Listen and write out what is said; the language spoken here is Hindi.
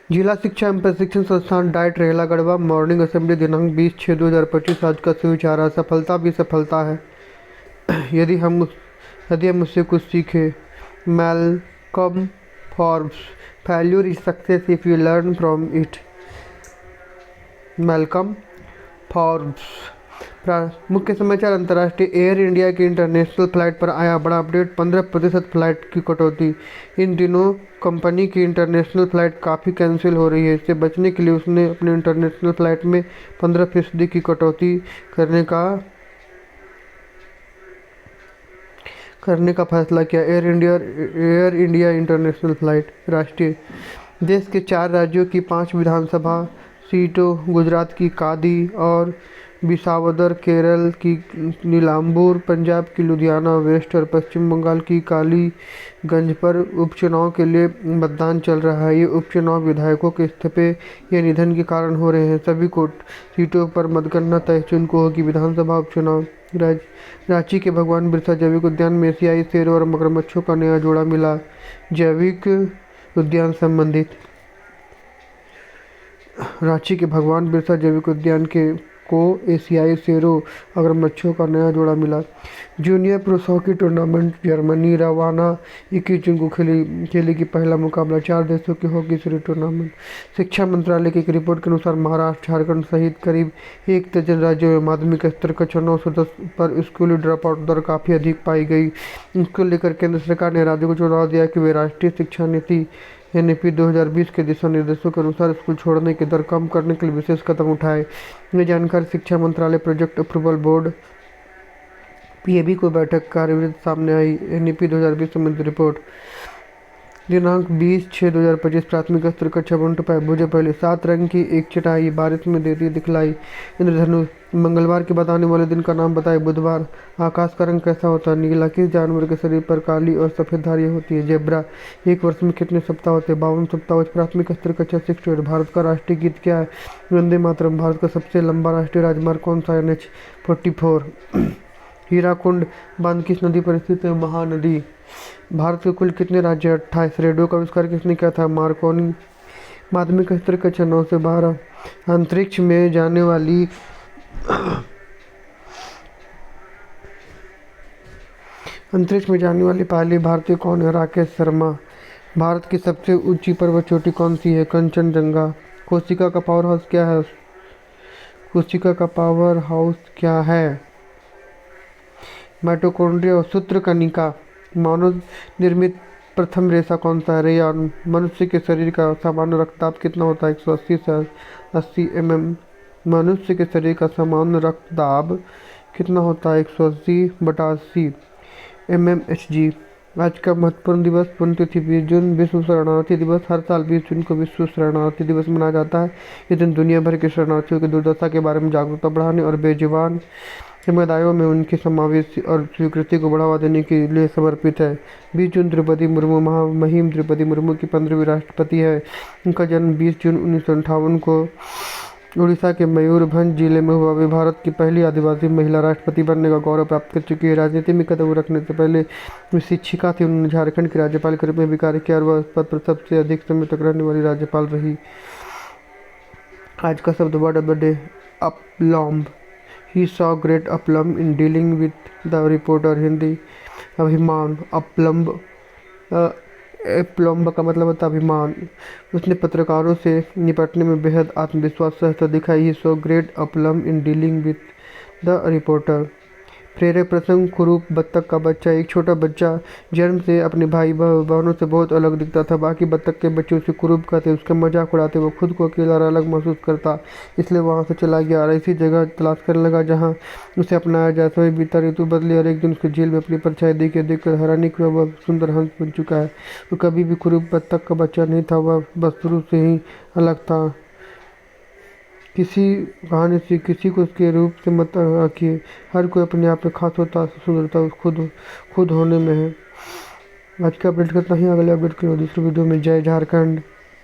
जिला शिक्षा एवं प्रशिक्षण संस्थान डाइट रेला गढ़वा मॉर्निंग असेंबली दिनांक 20/6/2025 आज का सुविचार सफलता भी सफलता है यदि हम उससे कुछ सीखें। Malcolm Forbes. Failure is success if you learn from it. Malcolm Forbes. मुख्य समाचार। अंतर्राष्ट्रीय एयर इंडिया की इंटरनेशनल फ्लाइट पर आया बड़ा अपडेट, 15% फ्लाइट की कटौती। इन दिनों कंपनी की इंटरनेशनल फ्लाइट काफ़ी कैंसिल हो रही है। इससे बचने के लिए उसने अपने इंटरनेशनल फ्लाइट में 15% की कटौती करने का फैसला किया। एयर इंडिया इंटरनेशनल फ्लाइट राष्ट्रीय। देश के 4 राज्यों की 5 विधानसभा सीटों, गुजरात की कादी और बिसावदर, केरल की नीलाम्बूर, पंजाब की लुधियाना वेस्ट और पश्चिम बंगाल की कालीगंज पर उपचुनाव के लिए मतदान चल रहा है। ये उपचुनाव विधायकों के इस्तीफे या निधन के कारण हो रहे हैं। सभी सीटों पर मतगणना 23 जून को होगी। विधानसभा उपचुनाव। रांची के भगवान बिरसा जैविक उद्यान में एशियाई शेरों और मगरमच्छों का नया जोड़ा मिला। जैविक उद्यान संबंधित। रांची के भगवान बिरसा जैविक उद्यान को एशियाई शेरों मगरमच्छों का नया जोड़ा मिला। जूनियर पुरुष हॉकी टूर्नामेंट जर्मनी रवाना 21 जून को खेलेगी पहला मुकाबला। 4 देशों की हॉकी सीरीज टूर्नामेंट। शिक्षा मंत्रालय की एक रिपोर्ट के अनुसार महाराष्ट्र, झारखंड सहित करीब 1 दर्जन राज्यों में माध्यमिक स्तर कक्षा 9 से 10 पर स्कूली ड्रॉप आउट दर काफ़ी अधिक पाई गई। इसको लेकर केंद्र सरकार ने राज्यों को सुझाव दिया कि वे राष्ट्रीय शिक्षा नीति NEP 2020 के दिशा निर्देशों के अनुसार स्कूल छोड़ने की दर कम करने के लिए विशेष कदम उठाए। ये जानकारी शिक्षा मंत्रालय प्रोजेक्ट अप्रूवल बोर्ड PAB को बैठक कार्यवृत्त सामने आई। NEP 2020 संबंधित रिपोर्ट दिनांक 20/6/2025 प्राथमिक स्तर कक्षा 1 to 5 भुजे पहले 7 रंग की एक चटाई बारिश में देती दिखलाई। इंद्रधनुष। मंगलवार के बाद आने वाले दिन का नाम बताए। बुधवार। आकाश का रंग कैसा होता है? नीला। किस जानवर के शरीर पर काली और सफ़ेद धारियाँ होती है? जेब्रा। एक वर्ष में कितने सप्ताह होते हैं? 52 सप्ताह। प्राथमिक स्तर कक्षा 6 to 8। भारत का राष्ट्रीय गीत क्या है? वंदे मातरम। भारत का सबसे लंबा राष्ट्रीय राजमार्ग कौन सा? NH 44। हीराकुंड बांध किस नदी पर स्थित है? महानदी। भारत के कुल कितने राज्य? 28। रेडियो का आविष्कार किसने किया था? मार्कोनी। माध्यमिक स्तर कक्षा 9 से 12। अंतरिक्ष में जाने वाली पहली भारतीय कौन है? राकेश शर्मा। भारत की सबसे ऊंची पर्वत चोटी कौन सी है? कंचनजंगा। कोशिका का पावर हाउस क्या है? माइटोकॉन्ड्रिया और सूत्रकनिका। मानव निर्मित प्रथम रेशा कौन सा है? रेयान। मनुष्य के शरीर का सामान्य रक्तदाब कितना होता है? 180 से 80 mm। मनुष्य के शरीर का सामान्य रक्तदाब कितना होता है? 180/80 mmHg। आज का महत्वपूर्ण दिवस। पुण्यतिथि 20 जून। विश्व शरणार्थी दिवस। हर साल 20 जून को विश्व शरणार्थी दिवस मनाया जाता है। ये दिन दुनिया भर के शरणार्थियों की दुर्दशा के बारे में जागरूकता बढ़ाने और बेजुबान समुदायों में उनके समावेश और स्वीकृति को बढ़ावा देने के लिए समर्पित है। 20 जून द्रौपदी मुर्मू। महामहिम द्रौपदी मुर्मू की 15वीं राष्ट्रपति है। उनका जन्म 20 जून 1958 को उड़ीसा के मयूरभंज जिले में हुआ। वे भारत की पहली आदिवासी महिला राष्ट्रपति बनने का गौरव प्राप्त कर चुकी है। राजनीति में कदम रखने से पहले वे शिक्षिका थी। उन्होंने झारखंड के राज्यपाल के रूप में भी कार्य किया और वह इस पद पर सबसे अधिक समय तक रहने वाली राज्यपाल रही। आज का शब्द word of the day. Aplomb. He saw great aplomb in dealing with the reporter। Hindi. अभिमान। अपलम्ब। एप्लम्ब का मतलब होता है अभिमान। उसने पत्रकारों से निपटने में बेहद आत्मविश्वास सहजता दिखाई। He saw great aplomb in dealing with the reporter। प्रेरक प्रसंग। कुरूप बत्तख का बच्चा। एक छोटा बच्चा जन्म से अपने भाई बहनों से बहुत अलग दिखता था। बाकी बत्तख के बच्चे उसे कुरूप कहते, उसका मजाक उड़ाते। वो खुद को अकेला और अलग महसूस करता, इसलिए वहाँ से चला गया और ऐसी जगह तलाश करने लगा जहाँ उसे अपनाया जाए। समय बीता, ऋतु बदली और एक दिन उसकी झील में अपनी परछाई देखकर हैरानी हुआ। वह सुंदर हंस बन चुका है। वो कभी भी कुरूप बत्तख का बच्चा नहीं था, वह बस शुरू से ही अलग था। किसी कहानी से किसी को उसके रूप से मत आँकिए। हर कोई अपने आप में खास होता है। सुंदरता खुद होने में है। आज का अपडेट कितना ही। अगले अपडेट के लिए दूसरे वीडियो में। जय झारखंड।